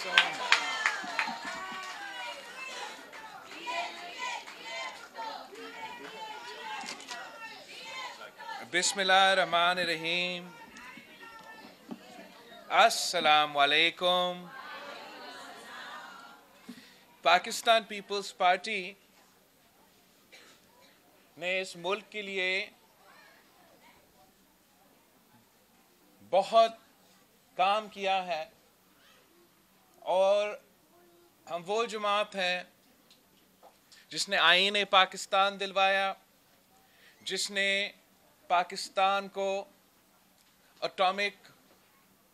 so much. Bismillahirrahmanirrahim. Assalamu alaikum. Pakistan Peoples Party ने इस मुल्क के लिए बहुत काम किया है और हम वो जमात हैं जिसने आईन पाकिस्तान दिलवाया, जिसने पाकिस्तान को एटॉमिक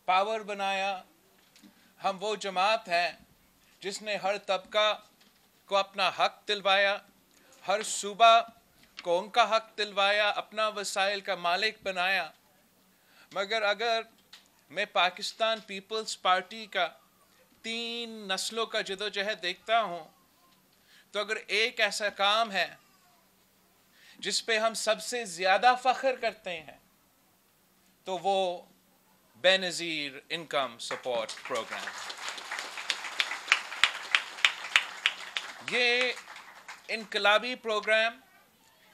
पावर बनाया। हम वो जमात हैं जिसने हर तबका को अपना हक दिलवाया, हर सूबा को उनका हक दिलवाया, अपना वसाइल का मालिक बनाया। मगर अगर मैं पाकिस्तान पीपल्स पार्टी का 3 नस्लों का जदोजहद देखता हूँ, तो अगर एक ऐसा काम है जिस पे हम सबसे ज़्यादा फ़ख्र करते हैं, तो वो बेनज़ीर इनकम सपोर्ट प्रोग्राम। ये इनकलाबी प्रोग्राम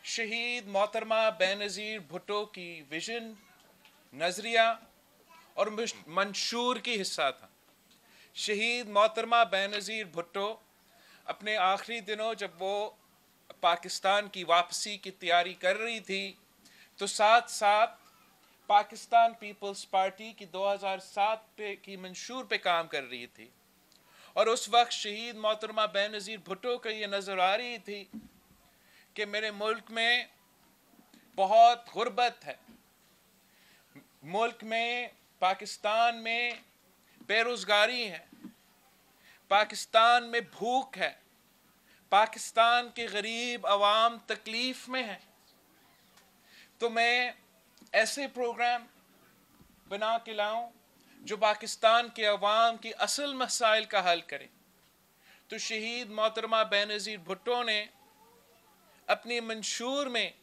शहीद मोहतरमा बेनज़ीर भुट्टो की विज़न, नज़रिया और मंशूर की हिस्सा था। शहीद मोहतरमा बेनज़ीर भुट्टो अपने आखिरी दिनों जब वो पाकिस्तान की वापसी की तैयारी कर रही थी, तो साथ साथ पाकिस्तान पीपल्स पार्टी की 2007 की मंशूर पे काम कर रही थी। और उस वक्त शहीद मोहतरमा बेनज़ीर भुट्टो को ये नज़र आ रही थी कि मेरे मुल्क में बहुत गुर्बत है, मुल्क में पाकिस्तान में बेरोज़गारी है, पाकिस्तान में भूख है, पाकिस्तान के गरीब अवाम तकलीफ़ में है। तो मैं ऐसे प्रोग्राम बना के लाऊं जो पाकिस्तान के अवाम की असल मसाइल का हल करे। तो शहीद मोहतरमा बेनज़ीर भुट्टो ने अपनी मंशूर में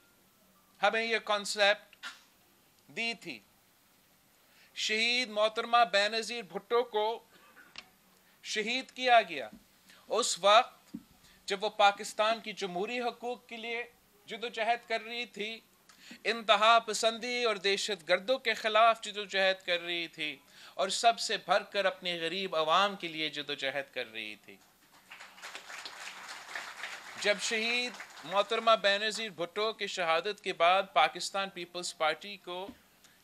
हमें यह कॉन्सेप्ट दी थी। शहीद मोहतरमा बेनज़ीर भुट्टो को शहीद किया गया उस वक्त जब वो पाकिस्तान की जमहूरी हकूक़ के लिए जदोजहद कर रही थी, इंतहा पसंदी और दहशत गर्दों के ख़िलाफ़ जदोजहद कर रही थी, और सबसे भरकर अपने गरीब अवाम के लिए जदोजहद कर रही थी। जब शहीद मोहतरमा बेनज़ीर भुट्टो की शहादत के बाद पाकिस्तान पीपल्स पार्टी को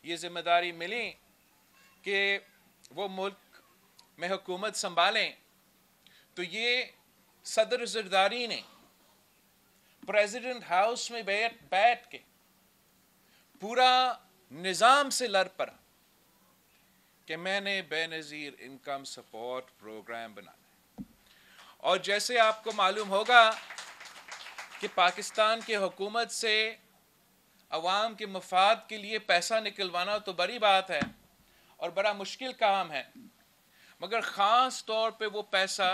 ये ज़िम्मेदारी मिली कि वो मुल्क में हुकूमत संभालें, तो ये सदर ज़रदारी ने प्रेसिडेंट हाउस में बैठ के पूरा निज़ाम से लड़ पड़ा कि मैंने बेनज़ीर इनकम सपोर्ट प्रोग्राम बनाना है। और जैसे आपको मालूम होगा कि पाकिस्तान की हुकूमत से अवाम के मफाद के लिए पैसा निकलवाना तो बड़ी बात है और बड़ा मुश्किल काम है, मगर ख़ास तौर पे वो पैसा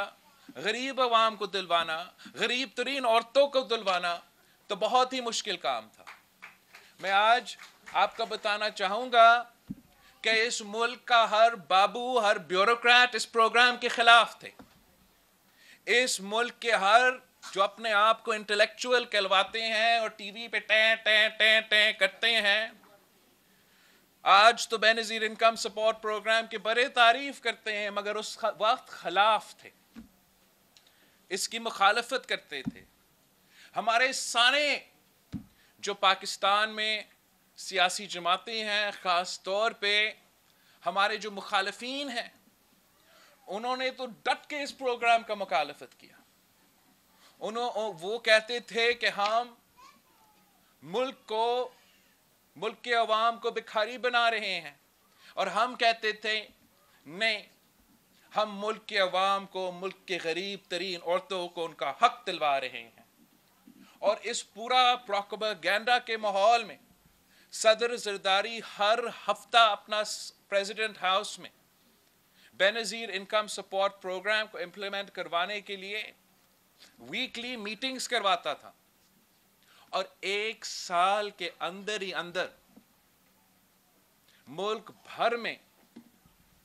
गरीब अवाम को दिलवाना, गरीब तरीन औरतों को दिलवाना तो बहुत ही मुश्किल काम था। मैं आज आपको बताना चाहूँगा कि इस मुल्क का हर बाबू, हर ब्यूरोक्रेट इस प्रोग्राम के ख़िलाफ़ थे। इस मुल्क के हर जो अपने आप को इंटेलेक्चुअल कहलवाते हैं और टीवी पे टें टें टें टें करते हैं, आज तो बेनज़ीर इनकम सपोर्ट प्रोग्राम के बड़े तारीफ़ करते हैं, मगर उस वक्त ख़िलाफ़ थे, इसकी मुखालफत करते थे। हमारे सारे जो पाकिस्तान में सियासी जमातें हैं, ख़ास तौर पे हमारे जो मुखालफीन हैं, उन्होंने तो डट के इस प्रोग्राम का मुखालफत किया। वो कहते थे कि हम मुल्क के अवाम को भिखारी बना रहे हैं, और हम कहते थे नहीं, हम मुल्क के अवाम को, मुल्क के गरीब तरीन औरतों को उनका हक दिलवा रहे हैं। और इस पूरा प्रोपेगेंडा के माहौल में सदर ज़रदारी हर हफ्ता अपना प्रेसिडेंट हाउस में बेनज़ीर इनकम सपोर्ट प्रोग्राम को इम्प्लीमेंट करवाने के लिए वीकली मीटिंग्स करवाता था, और 1 साल के अंदर ही अंदर मुल्क भर में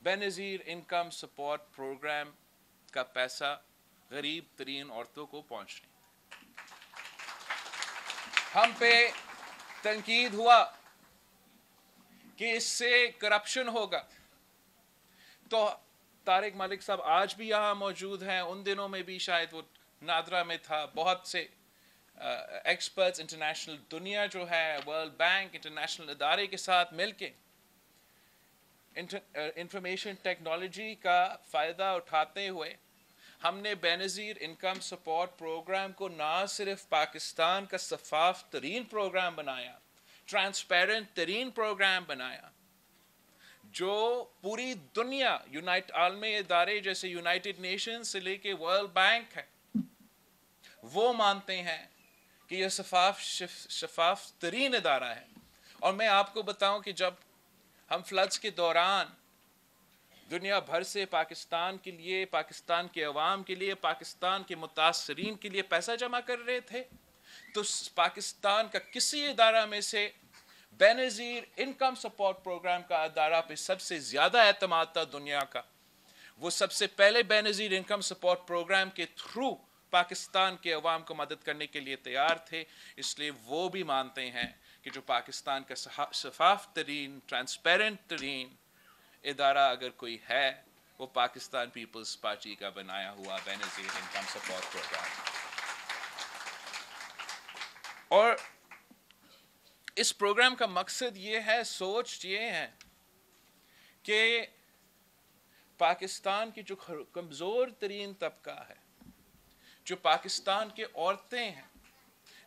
बेनज़ीर इनकम सपोर्ट प्रोग्राम का पैसा गरीब तरीन औरतों को पहुंच नहीं। हम पे तनकीद हुआ कि इससे करप्शन होगा, तो तारिक मलिक साहब आज भी यहाँ मौजूद हैं, उन दिनों में भी शायद वो नादरा में था, बहुत से एक्सपर्ट्स इंटरनेशनल दुनिया जो है, वर्ल्ड बैंक, इंटरनेशनल इदारे के साथ मिलके इंफॉर्मेशन टेक्नोलॉजी का फ़ायदा उठाते हुए हमने बेनज़ीर इनकम सपोर्ट प्रोग्राम को ना सिर्फ पाकिस्तान का शफाफ तरीन प्रोग्राम बनाया, ट्रांसपेरेंट तरीन प्रोग्राम बनाया, जो पूरी दुनिया आलमी इदारे जैसे यूनाइटेड नेशंस से लेके वर्ल्ड बैंक है, वो मानते हैं कि यह शफाफ तरीन इदारा है। और मैं आपको बताऊं कि जब हम फ्लड्स के दौरान दुनिया भर से पाकिस्तान के लिए, पाकिस्तान के अवाम के लिए, पाकिस्तान के मुतासरीन के लिए पैसा जमा कर रहे थे, तो पाकिस्तान का किसी इदारा में से बेनज़ीर इनकम सपोर्ट प्रोग्राम का इदारा पे सबसे ज़्यादा एतमाद था दुनिया का। वो सबसे पहले बेनज़ीर इनकम सपोर्ट प्रोग्राम के थ्रू पाकिस्तान के अवाम को मदद करने के लिए तैयार थे। इसलिए वो भी मानते हैं कि जो पाकिस्तान का शफाफ तरीन, ट्रांसपेरेंट तरीन इदारा अगर कोई है, वो पाकिस्तान पीपल्स पार्टी का बनाया हुआ बेनज़ीर इनकम सपोर्ट प्रोग्राम। और इस प्रोग्राम का मकसद ये है, सोच ये है कि पाकिस्तान की जो कमज़ोर तरीन तबका है, जो पाकिस्तान के औरतें हैं,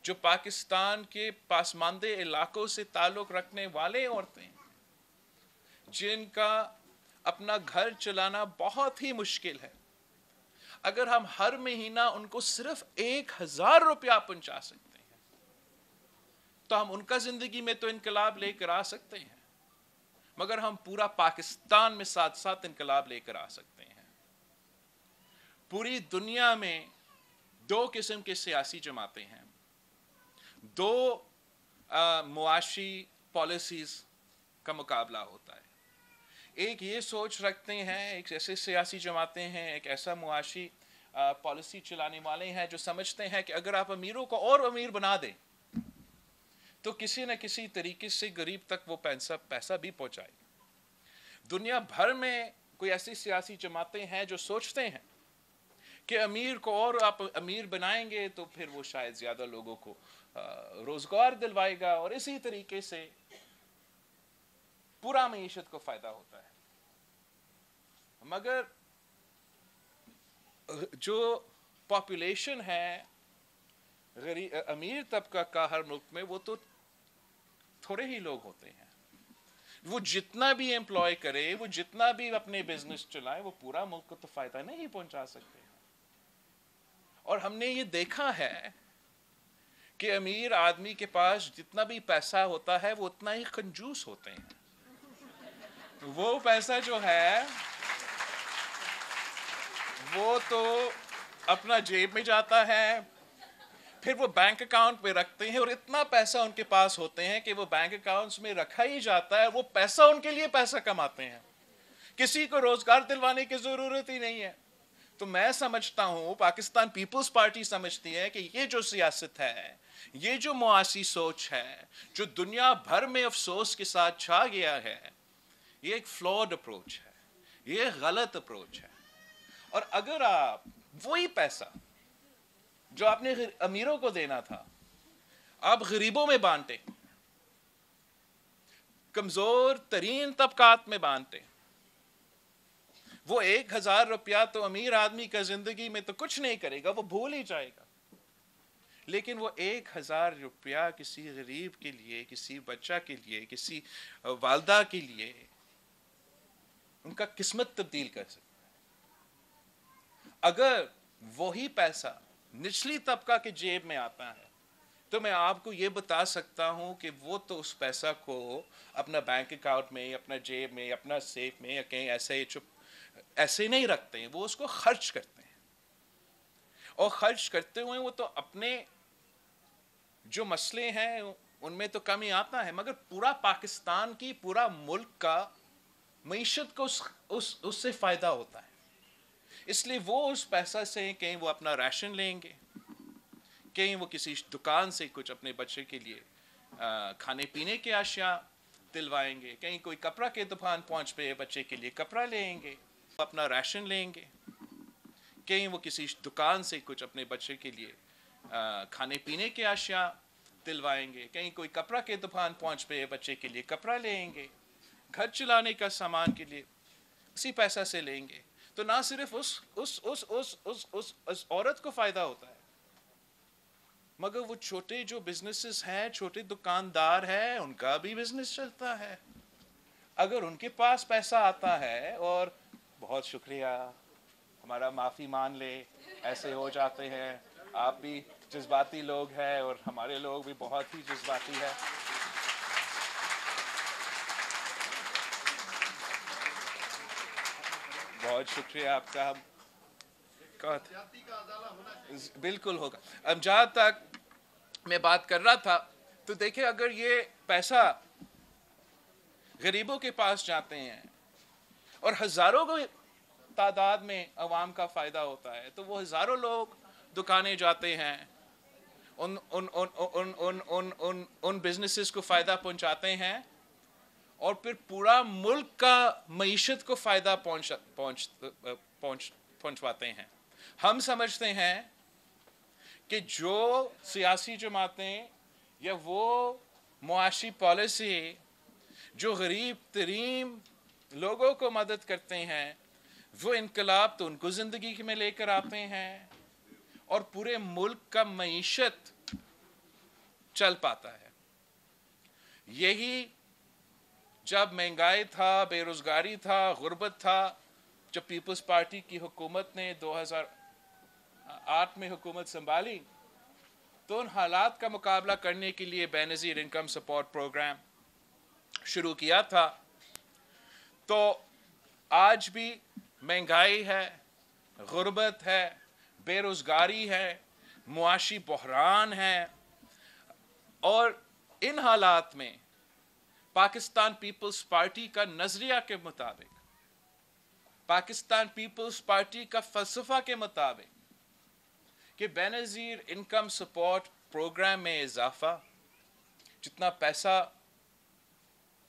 जो पाकिस्तान के पासमानदे इलाकों से ताल्लुक़ रखने वाले औरतें, जिनका अपना घर चलाना बहुत ही मुश्किल है, अगर हम हर महीना उनको सिर्फ 1000 रुपया पहुंचा सकते हैं, तो हम उनका ज़िंदगी में तो इनकलाब लेकर आ सकते हैं, मगर हम पूरा पाकिस्तान में साथ साथ इनकलाब लेकर आ सकते हैं। पूरी दुनिया में दो किस्म के सियासी जमातें हैं, दो मुआशी पॉलिसीज़ का मुकाबला होता है। एक ये सोच रखते हैं, एक ऐसे सियासी जमातें हैं, एक ऐसा मुआशी पॉलिसी चलाने वाले हैं जो समझते हैं कि अगर आप अमीरों को और अमीर बना दें तो किसी न किसी तरीके से गरीब तक वो पैसा भी पहुंचाएगी। दुनिया भर में कोई ऐसी सियासी जमातें हैं जो सोचते हैं कि अमीर को और आप अमीर बनाएंगे तो फिर वो शायद ज़्यादा लोगों को रोज़गार दिलवाएगा, और इसी तरीके से पूरा मईशत को फ़ायदा होता है। मगर जो पॉपुलेशन है अमीर तबका का हर मुल्क में, वो तो थोड़े ही लोग होते हैं। वो जितना भी एम्प्लॉय करे, वो जितना भी अपने बिजनेस चलाए, वो पूरा मुल्क को तो फ़ायदा नहीं पहुंचा सकते। और हमने ये देखा है कि अमीर आदमी के पास जितना भी पैसा होता है, वो उतना ही कंजूस होते हैं। वो पैसा जो है वो तो अपना जेब में जाता है, फिर वो बैंक अकाउंट में रखते हैं, और इतना पैसा उनके पास होते हैं कि वो बैंक अकाउंट्स में रखा ही जाता है। वो पैसा उनके लिए पैसा कमाते हैं, किसी को रोजगार दिलवाने की जरूरत ही नहीं है। तो मैं समझता हूँ, पाकिस्तान पीपल्स पार्टी समझती है कि ये जो सियासत है, ये जो मुआशी सोच है, जो दुनिया भर में अफसोस के साथ छा गया है, ये एक फ्लॉड अप्रोच है, ये गलत अप्रोच है। और अगर आप वही पैसा जो आपने अमीरों को देना था, आप गरीबों में बांटे, कमजोर तरीन तबकात में बांटे, वो 1000 रुपया तो अमीर आदमी का जिंदगी में तो कुछ नहीं करेगा, वो भूल ही जाएगा। लेकिन वो 1000 रुपया किसी गरीब के लिए, किसी बच्चा के लिए, किसी वालदा के लिए उनका किस्मत तब्दील कर सकता है। अगर वही पैसा निचली तबका के जेब में आता है, तो मैं आपको ये बता सकता हूँ कि वो तो उस पैसा को अपना बैंक अकाउंट में, अपना जेब में, अपना सेफ में या कहीं ऐसे नहीं रखते हैं, वो उसको खर्च करते हैं। और खर्च करते हुए वो तो अपने जो मसले हैं उनमें तो कमी आता है, मगर पूरा पाकिस्तान की, पूरा मुल्क का मईशत को उससे फ़ायदा होता है, इसलिए वो उस पैसा से कहीं वो अपना राशन लेंगे, कहीं वो किसी दुकान से कुछ अपने बच्चे के लिए खाने पीने के अशिया दिलवाएंगे, कहीं कोई कपड़ा के दुकान पहुंच पे बच्चे के लिए कपड़ा लेंगे, अपना राशन लेंगे, कहीं वो किसी दुकान से कुछ अपने बच्चे के लिए खाने पीने के अशिया दिलवाएंगे, कहीं कोई कपड़ा के दुकान पहुंच पे बच्चे के लिए कपड़ा लेंगे, घर चलाने का सामान के लिए उसी पैसा से लेंगे। तो ना सिर्फ उस औरत को फ़ायदा होता है, मगर वो छोटे जो बिजनेसेस हैं, छोटे दुकानदार हैं, उनका भी बिजनेस चलता है। अगर उनके पास पैसा आता है, और बहुत शुक्रिया, हमारा माफ़ी मान ले, ऐसे हो जाते हैं, आप भी जज्बाती लोग हैं और हमारे लोग भी बहुत ही जज्बाती है। बहुत शुक्रिया आपका। हम बिल्कुल होगा। अब जहाँ तक मैं बात कर रहा था, तो देखिए, अगर ये पैसा गरीबों के पास जाते हैं और हज़ारों को तादाद में अवाम का फ़ायदा होता है, तो वो हज़ारों लोग दुकानें जाते हैं, उन उन उन उन उन उन उन उन बिजनेसेस को फ़ायदा पहुंचाते हैं, और फिर पूरा मुल्क का मईशत को फ़ायदा पहुंचवाते हैं। हम समझते हैं कि जो सियासी जमातें या वो मुआशी पॉलिसी जो गरीब तरीन लोगों को मदद करते हैं, वो इनकलाब तो उनको ज़िंदगी में लेकर आते हैं और पूरे मुल्क का मईशत चल पाता है। यही जब महंगाई था, बेरोज़गारी था, गुर्बत था, जब पीपल्स पार्टी की हुकूमत ने 2008 में हुकूमत संभाली, तो उन हालात का मुकाबला करने के लिए बेनज़ीर इनकम सपोर्ट प्रोग्राम शुरू किया था। तो आज भी महंगाई है, गुर्बत है, बेरोज़गारी है, मुआशी बहरान है, और इन हालात में पाकिस्तान पीपल्स पार्टी का नज़रिया के मुताबिक, पाकिस्तान पीपल्स पार्टी का फ़लसफ़ा के मुताबिक, कि बेनज़ीर इनकम सपोर्ट प्रोग्राम में इजाफ़ा, जितना पैसा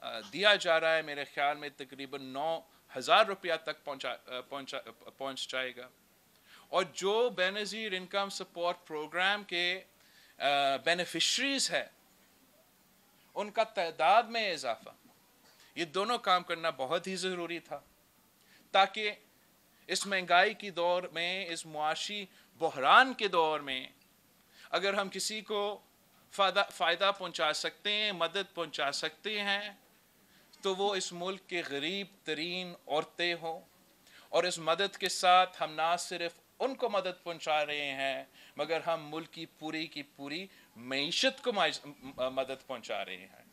दिया जा रहा है, मेरे ख्याल में तकरीबन 9,000 रुपया तक पहुंच जाएगा, और जो बेनज़ीर इनकम सपोर्ट प्रोग्राम के बेनिफिशरीज़ है, उनका तादाद में इजाफ़ा, ये दोनों काम करना बहुत ही ज़रूरी था, ताकि इस महंगाई की दौर में, इस मुआशी बहरान के दौर में, अगर हम किसी को फ़ायदा पहुंचा सकते हैं, मदद पहुंचा सकते हैं, तो वो इस मुल्क के गरीब तरीन औरतें हों, और इस मदद के साथ हम ना सिर्फ उनको मदद पहुंचा रहे हैं, मगर हम मुल्क की पूरी मईशत को मदद पहुंचा रहे हैं।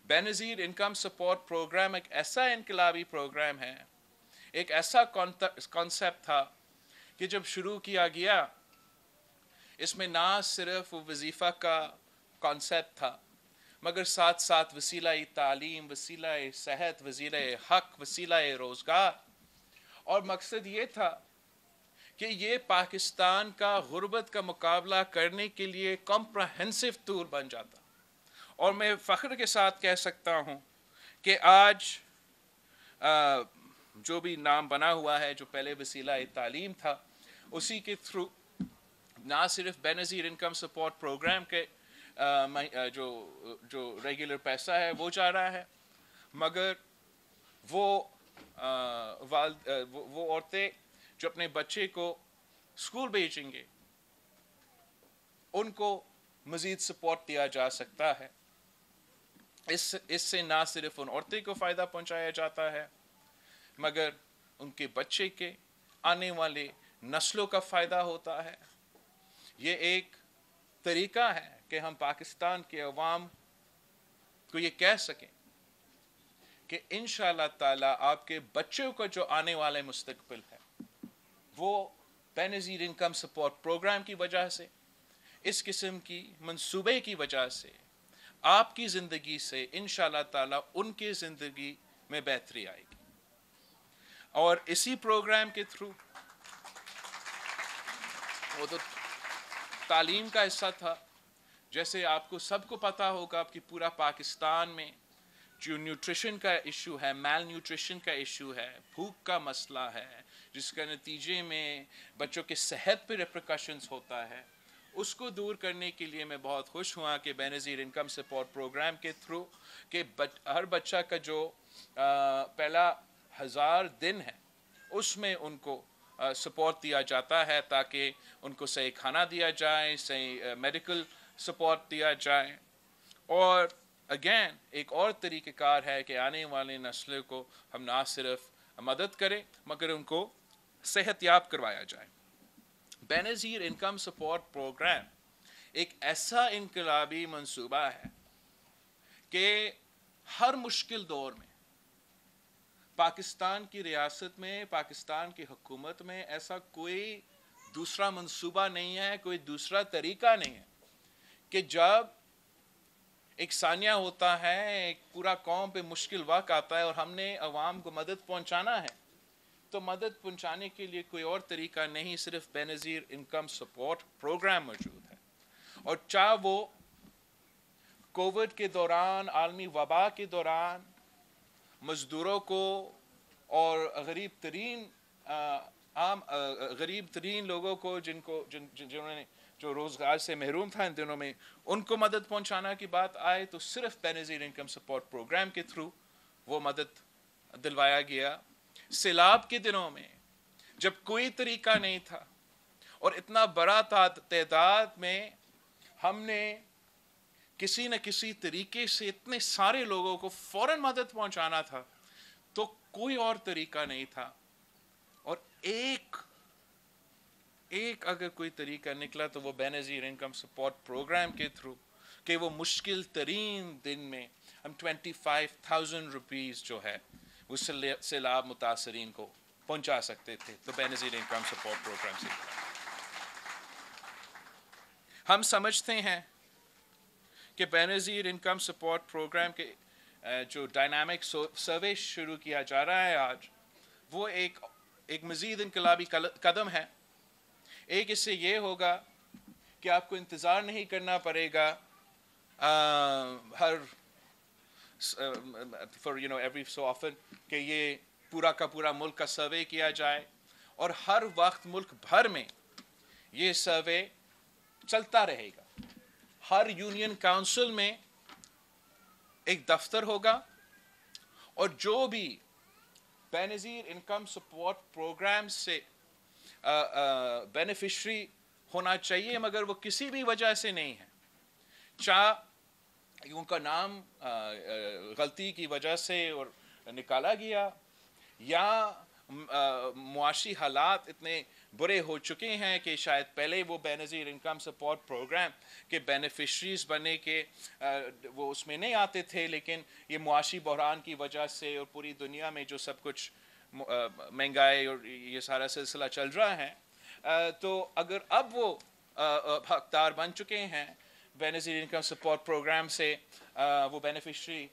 बेनज़ीर इनकम सपोर्ट प्रोग्राम एक ऐसा इनकलाबी प्रोग्राम है, एक ऐसा कॉन्सेप्ट था कि जब शुरू किया गया, इसमें ना सिर्फ वजीफ़ा का कॉन्सेप्ट था, मगर साथ साथ वसीला-ए तालीम, वसीला-ए सेहत, वसीला-ए हक, वसीला-ए रोज़गार, और मकसद ये था कि ये पाकिस्तान का गुर्बत का मुकाबला करने के लिए कॉम्प्रहेंसिव टूल बन जाता। और मैं फ़ख्र के साथ कह सकता हूँ कि आज जो भी नाम बना हुआ है, जो पहले वसीला-ए तालीम था, उसी के थ्रू ना सिर्फ बेनज़ीर इनकम सपोर्ट प्रोग्राम के जो रेगुलर पैसा है वो जा रहा है, मगर वो औरतें जो अपने बच्चे को स्कूल भेजेंगे, उनको मज़ीद सपोर्ट दिया जा सकता है। इससे ना सिर्फ उन औरतें को फ़ायदा पहुंचाया जाता है, मगर उनके बच्चे के आने वाले नस्लों का फ़ायदा होता है। ये एक तरीका है कि हम पाकिस्तान के अवाम को ये कह सकें कि इंशाअल्लाह ताला आपके बच्चों का जो आने वाले मुस्तकबिल है, वो बेनज़ीर इनकम सपोर्ट प्रोग्राम की वजह से, इस किस्म की मंसूबे की वजह से, आपकी ज़िंदगी से इंशाअल्लाह ताला उनकी ज़िंदगी میں بہتری آئے گی. اور اسی پروگرام کے تھرو وہ تو تعلیم کا حصہ تھا. جیسے آپ کو سب کو پتہ ہوگا کہ پورا پاکستان میں جو نیوٹریشن کا ایشو ہے, میل نیوٹریشن کا ایشو ہے, بھوک کا مسئلہ ہے, جس کا نتیجے میں بچوں کے صحت پہ ریپریکاشنز ہوتا ہے, اس کو دور کرنے کے لیے میں بہت خوش ہوا کہ بے نظیر انکم سپورٹ پروگرام کے تھرو کہ ہر بچہ کا جو پہلا 1000 دن ہے اس میں ان کو سپورٹ دیا جاتا ہے, تاکہ ان کو صحیح کھانا دیا جائے, صحیح میڈیکل سپورٹ دیا جائے. اور اگین ایک اور طریقہ کار ہے کہ آنے والے نسلوں کو ہم نہ صرف مدد کریں مگر ان کو صحت یاب کروایا جائے. بے نظیر انکم سپورٹ پروگرام ایک ایسا انقلابی منصوبہ ہے کہ ہر مشکل دور میں پاکستان کی ریاست میں, پاکستان کی حکومت میں ایسا کوئی دوسرا منصوبہ نہیں ہے, کوئی دوسرا طریقہ نہیں ہے کہ جب ایک ثانیہ ہوتا ہے, ایک پورا قوم پہ مشکل وقت آتا ہے اور ہم نے عوام کو مدد پہنچانا ہے, تو مدد پہنچانے کے لیے کوئی اور طریقہ نہیں, صرف بے نظیر انکم سپورٹ پروگرام موجود ہے. اور چاہے وہ کووڈ کے دوران, عالمی وبا کے دوران مزدوروں کو اور غریب ترین لوگوں کو جنہوں نے جو روزگار سے محروم تھا ان دنوں میں, ان کو مدد پہنچانا کی بات آئے تو صرف بے نظیر انکم سپورٹ پروگرام کے تھرو وہ مدد دلوایا گیا. سیلاب کے دنوں میں جب کوئی طریقہ نہیں تھا اور اتنا بڑا تعداد میں ہم نے کسی نہ کسی طریقے سے اتنے سارے لوگوں کو فوراً مدد پہنچانا تھا, تو کوئی اور طریقہ نہیں تھا. اور ایک اگر کوئی طریقہ نکلا تو وہ بے نظیر انکم سپورٹ پروگرام کے تھرو کہ وہ مشکل ترین دن میں ہم 25,000 روپیز جو ہے وہ سیلاب متاثرین کو پہنچا سکتے تھے. تو بے نظیر انکم سپورٹ پروگرام سے ہم سمجھتے ہیں کہ بے نظیر انکم سپورٹ پروگرام کے جو ڈائنامک سروے شروع کیا جا رہا ہے آج, وہ ایک مزید انقلابی قدم ہے. ایک اس سے یہ ہوگا کہ آپ کو انتظار نہیں کرنا پڑے گا every so often کہ یہ پورا کا پورا ملک کا سروے کیا جائے, اور ہر وقت ملک بھر میں یہ سروے چلتا رہے گا. ہر یونین کاؤنسل میں ایک دفتر ہوگا, اور جو بھی بے نظیر انکم سپورٹ پروگرام سے بینیفیشری ہونا چاہیے مگر وہ کسی بھی وجہ سے نہیں ہے, چاہے ان کا نام غلطی کی وجہ سے اور نکالا گیا, یا معاشی حالات اتنے برے ہو چکے ہیں کہ شاید پہلے وہ بے نظیر انکم سپورٹ پروگرام کے بینیفیشریز بنے کے وہ اس میں نہیں آتے تھے, لیکن یہ معاشی بحران کی وجہ سے اور پوری دنیا میں جو سب کچھ مہنگائی اور یہ سارا سلسلہ چل رہا ہے, تو اگر اب وہ حقدار بن چکے ہیں بے نظیر انکم سپورٹ پروگرام سے, وہ بینیفیشری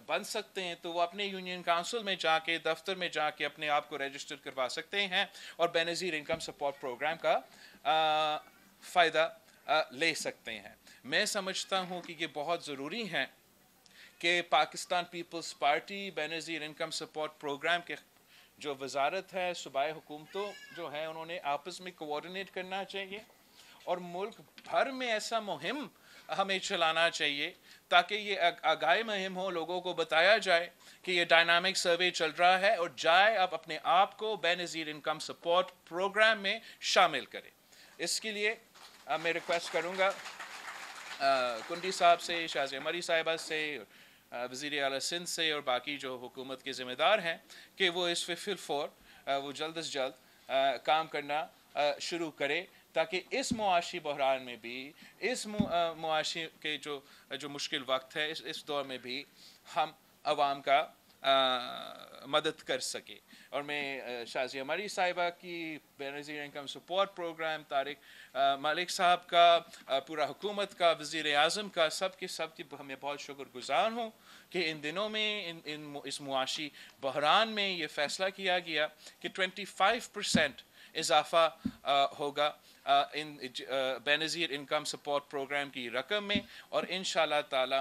بن سکتے ہیں, تو وہ اپنے یونین کاؤنسل میں جا کے, دفتر میں جا کے اپنے آپ کو رجسٹر کروا سکتے ہیں اور بے نظیر انکم سپورٹ پروگرام کا فائدہ لے سکتے ہیں. میں سمجھتا ہوں کہ یہ بہت ضروری ہے کہ پاکستان پیپلز پارٹی بے نظیر انکم سپورٹ پروگرام کے جو وزارت ہے, صوبائی حکومتوں جو ہیں, انہوں نے آپس میں کوآرڈینیٹ کرنا چاہیے اور ملک بھر میں ایسا مہم ہمیں چلانا چاہیے تاکہ یہ آگاہی مہم ہو, لوگوں کو بتایا جائے کہ یہ ڈائنامک سروے چل رہا ہے اور جائے آپ اپنے آپ کو بے نظیر انکم سپورٹ پروگرام میں شامل کریں. اس کے لیے میں ریکویسٹ کروں گا کنڈی صاحب سے, شازیہ مری صاحبہ سے, وزیر اعلیٰ سندھ سے اور باقی جو حکومت کے ذمہ دار ہیں کہ وہ اس پہ فل فور وہ جلد از جلد کام کرنا شروع کرے, تاکہ اس معاشی بحران میں بھی, اس معاشی کے جو مشکل وقت ہے, اس دور میں بھی ہم عوام کا مدد کر سکے. اور میں شازیہ مری صاحبہ کی Benazir income support programme, Tariq Malik صاحب کا، پورا حکومت کا، وزیر اعظم کا، سب کی ہمیں بہت شکر گزار ہوں کہ ان دنوں میں اس معاشی بحران میں یہ فیصلہ کیا گیا کہ 25% اضافہ ہوگا ان بینظیر انکم سپورٹ پروگرام کی رقم میں، اور انشاءاللہ تعالی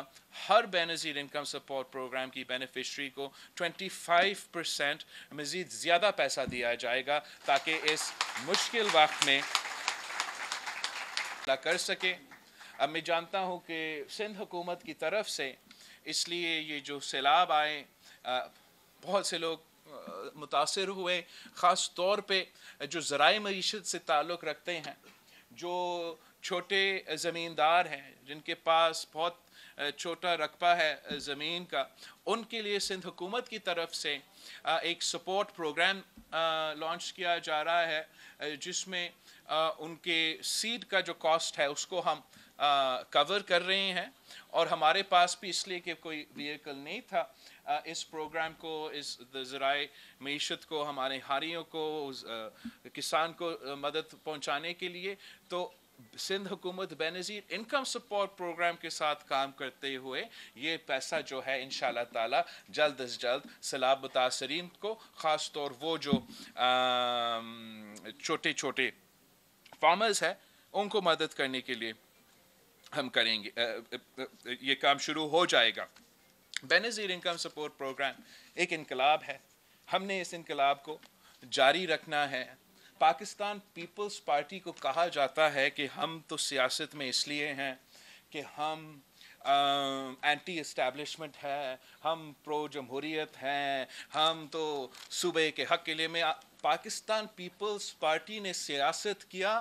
ہر بینظیر انکم سپورٹ پروگرام کی بینیفیشری کو 25% مزید زیادہ پیسہ دیا جائے گا تاکہ اس مشکل وقت میں کر سکے. اب میں جانتا ہوں کہ سندھ حکومت کی طرف سے اس لیے یہ جو سیلاب آئے بہت سے لوگ متاثر ہوئے، خاص طور پہ جو ذرائع معیشت سے تعلق رکھتے ہیں، جو چھوٹے زمیندار ہیں، جن کے پاس بہت چھوٹا رقبہ ہے زمین کا، ان کے لیے سندھ حکومت کی طرف سے ایک سپورٹ پروگرام لانچ کیا جا رہا ہے جس میں ان کے سیڈ کا جو کاسٹ ہے اس کو ہم کور کر رہے ہیں. اور ہمارے پاس بھی اس لیے کہ کوئی ویکل نہیں تھا اس پروگرام کو، اس ذرائع معیشت کو، ہمارے ہاریوں کو، کسان کو مدد پہنچانے کے لیے، تو سندھ حکومت بینظیر انکم سپورٹ پروگرام کے ساتھ کام کرتے ہوئے یہ پیسہ جو ہے انشاءاللہ تعالی جلد از جلد سیلاب متاثرین کو، خاص طور وہ جو چھوٹے چھوٹے فارمرز ہیں، ان کو مدد کرنے کے لیے ہم کریں گے. یہ کام شروع ہو جائے گا. بینظیر انکم سپورٹ پروگرام ایک انقلاب ہے. ہم نے اس انقلاب کو جاری رکھنا ہے. پاکستان پیپلز پارٹی کو کہا جاتا ہے کہ ہم تو سیاست میں اس لیے ہیں کہ ہم اینٹی اسٹیبلشمنٹ ہے، ہم پرو جمہوریت ہیں، ہم تو صوبے کے حق کے لیے. میں پاکستان پیپلز پارٹی نے سیاست کیا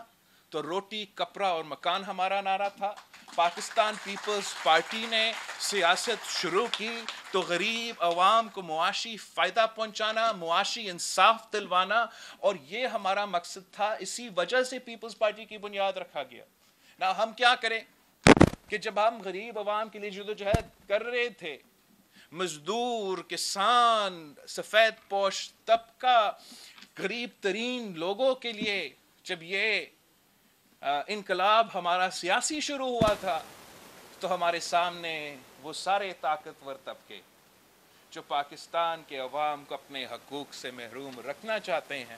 تو روٹی، کپڑا اور مکان ہمارا نعرہ تھا. پاکستان پیپلز پارٹی نے سیاست شروع کی تو غریب عوام کو معاشی فائدہ پہنچانا، معاشی انصاف دلوانا، اور یہ ہمارا مقصد تھا. اسی وجہ سے پیپلز پارٹی کی بنیاد رکھا گیا. نا ہم کیا کریں کہ جب ہم غریب عوام کے لیے جدوجہد کر رہے تھے، مزدور، کسان، سفید پوش طبقہ، غریب ترین لوگوں کے لیے جب یہ انقلاب ہمارا سیاسی شروع ہوا تھا تو ہمارے سامنے وہ سارے طاقتور طبقے جو پاکستان کے عوام کو اپنے حقوق سے محروم رکھنا چاہتے ہیں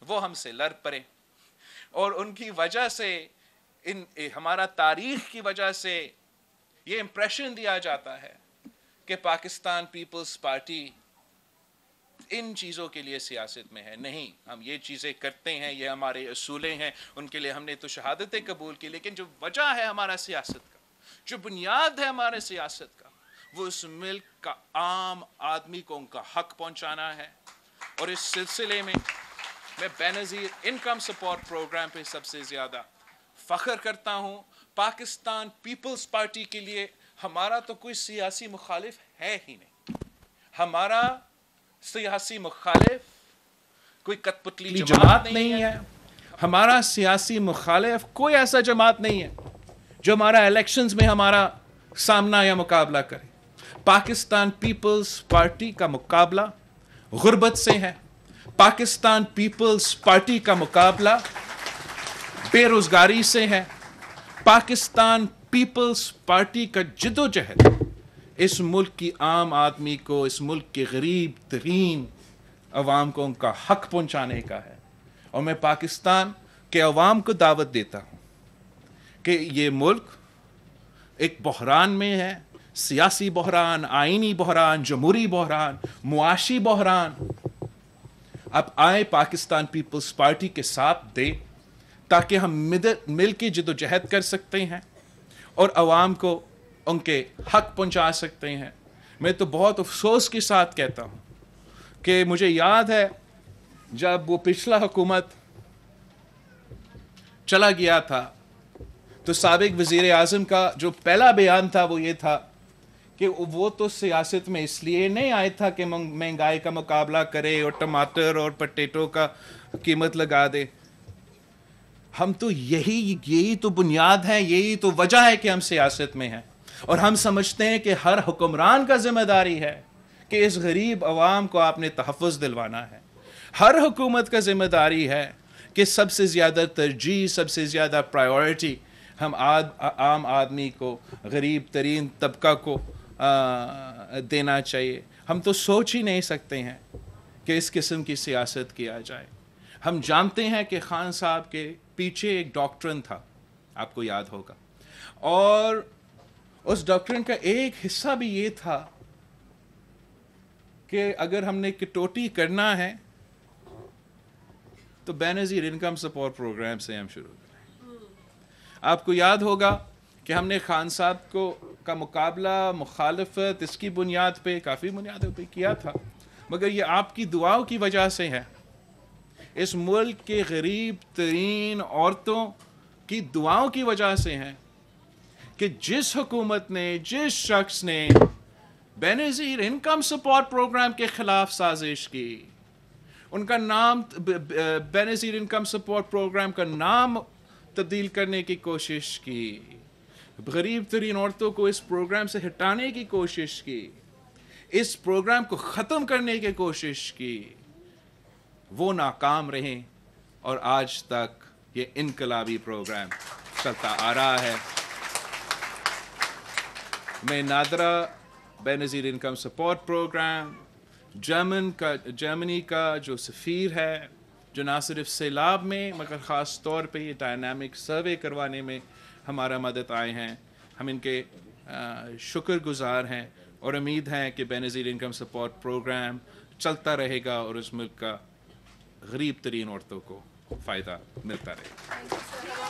وہ ہم سے لڑ پڑے. اور ان کی وجہ سے ہمارا تاریخ کی وجہ سے یہ امپریشن دیا جاتا ہے کہ پاکستان پیپلز پارٹی ان چیزوں کے لیے سیاست میں ہے. نہیں، ہم یہ چیزیں کرتے ہیں، یہ ہمارے اصولیں ہیں، ان کے لیے ہم نے تو شہادتیں قبول کی. لیکن جو وجہ ہے ہمارا سیاست کا، جو بنیاد ہے ہمارے سیاست کا، وہ اس ملک کا عام آدمی کو ان کا حق پہنچانا ہے. اور اس سلسلے میں میں بینظیر انکم سپورٹ پروگرام پہ سب سے زیادہ فخر کرتا ہوں. پاکستان پیپلز پارٹی کے لیے ہمارا تو کوئی سیاسی مخالف ہے ہی نہیں. ہمارا سیاسی مخالف کوئی کٹ پتلی جماعت نہیں ہے. ہمارا سیاسی مخالف کوئی ایسا جماعت نہیں ہے جو ہمارا الیکشنز میں ہمارا سامنا یا مقابلہ کرے. پاکستان پیپلز پارٹی کا مقابلہ غربت سے ہے. پاکستان پیپلز پارٹی کا مقابلہ بے روزگاری سے ہے. پاکستان پیپلز پارٹی کا جدوجہد اس ملک کی عام آدمی کو، اس ملک کے غریب ترین عوام کو ان کا حق پہنچانے کا ہے. اور میں پاکستان کے عوام کو دعوت دیتا ہوں کہ یہ ملک ایک بحران میں ہے، سیاسی بحران، آئینی بحران، جمہوری بحران، معاشی بحران. اب آئے پاکستان پیپلز پارٹی کے ساتھ دے تاکہ ہم مل کے جدوجہد کر سکتے ہیں اور عوام کو ان کے حق پہنچا سکتے ہیں. میں تو بہت افسوس کے ساتھ کہتا ہوں کہ مجھے یاد ہے جب وہ پچھلا حکومت چلا گیا تھا تو سابق وزیر اعظم کا جو پہلا بیان تھا وہ یہ تھا کہ وہ تو سیاست میں اس لیے نہیں آیا تھا کہ مہنگائی کا مقابلہ کرے اور ٹماٹر اور پٹیٹو کا قیمت لگا دے. ہم تو یہی تو بنیاد ہے، یہی تو وجہ ہے کہ ہم سیاست میں ہیں. اور ہم سمجھتے ہیں کہ ہر حکمران کا ذمہ داری ہے کہ اس غریب عوام کو آپ نے تحفظ دلوانا ہے. ہر حکومت کا ذمہ داری ہے کہ سب سے زیادہ ترجیح، سب سے زیادہ پرائیورٹی ہم عام آدمی کو، غریب ترین طبقہ کو دینا چاہیے. ہم تو سوچ ہی نہیں سکتے ہیں کہ اس قسم کی سیاست کیا جائے. ہم جانتے ہیں کہ خان صاحب کے پیچھے ایک ڈاکٹرن تھا، آپ کو یاد ہوگا، اور اس ڈاکٹرن کا ایک حصہ بھی یہ تھا کہ اگر ہم نے کٹوتی کرنا ہے تو بے نظیر انکم سپورٹ پروگرام سے ہم شروع کریں. آپ کو یاد ہوگا کہ ہم نے خان صاحب کا مقابلہ، مخالفت اس کی بنیاد پہ، کافی بنیادوں پہ کیا تھا، مگر یہ آپ کی دعاؤں کی وجہ سے ہے. اس ملک کے غریب ترین عورتوں کی دعاؤں کی وجہ سے ہیں کہ جس حکومت نے، جس شخص نے بے نظیر انکم سپورٹ پروگرام کے خلاف سازش کی، ان کا نام، بے نظیر انکم سپورٹ پروگرام کا نام تبدیل کرنے کی کوشش کی، غریب ترین عورتوں کو اس پروگرام سے ہٹانے کی کوشش کی، اس پروگرام کو ختم کرنے کی کوشش کی، وہ ناکام رہیں اور آج تک یہ انقلابی پروگرام چلتا آ رہا ہے. میں نادرہ بے نظیر انکم سپورٹ پروگرام، جرمنی کا جو سفیر ہے، جو نہ صرف سیلاب میں مگر خاص طور پہ یہ ڈائنامک سروے کروانے میں ہمارا مدد آئے ہیں، ہم ان کے شکر گزار ہیں اور امید ہیں کہ بے نظیر انکم سپورٹ پروگرام چلتا رہے گا اور اس ملک کا غریب ترین عورتوں کو فائدہ ملتا رہے گا.